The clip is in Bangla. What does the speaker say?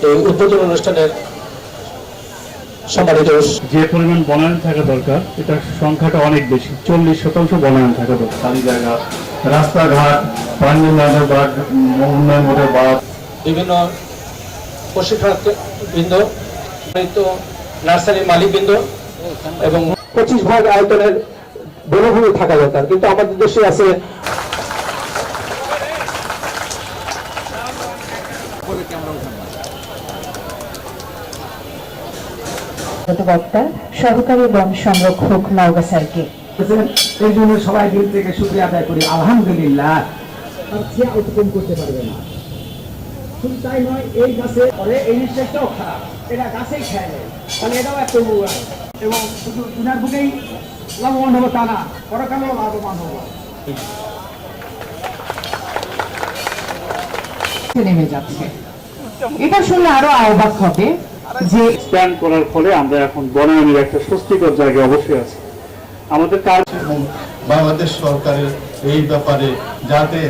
এই উদ্বোধন অনুষ্ঠানের সম্মানিত যে পরিমাণ বনায়ন থাকা দরকার এটা সংখ্যাটা অনেক বেশি, 40% বনায়ন থাকা দরকার। খালি জায়গা, রাস্তাঘাট, পানি উন্নয়নের বাঁধ, উন্নয়নের বাঁধ, বিভিন্ন প্রশিক্ষণবৃন্দ, নার্সারি মালিকবৃন্দ এবং 25 ভাগ আয়তনের বনভূমি থাকা দরকার, কিন্তু আমাদের দেশে আছে বক্তা সহকারী বন সংরক্ষক নওগাঁ স্যারকে এই জন্য সবাই দিল থেকে শুকরিয়া আদায় করি। আলহামদুলিল্লাহ। উৎপন্ন করতে পারবে না, শুধু তাই নয়, এই গাছে এই নিঃশ্বাসটাও খারাপ, এটা গাছেই খায় নেয়, তাহলে এটাও একটা এবং শুধু দুনার বুকেই লাভবান হবো তা না, পরকালেও লাভবান হবো। নেমে যাচ্ছে, এটা শুনলে আরো অবাক হবে যে স্ট্যান্ড করার ফলে আমরা এখন বনায়নের একটা স্বস্তিকর জায়গায় অবশ্যই আছি। আমাদের কাজ এবং বাংলাদেশ সরকারের এই ব্যাপারে যাতে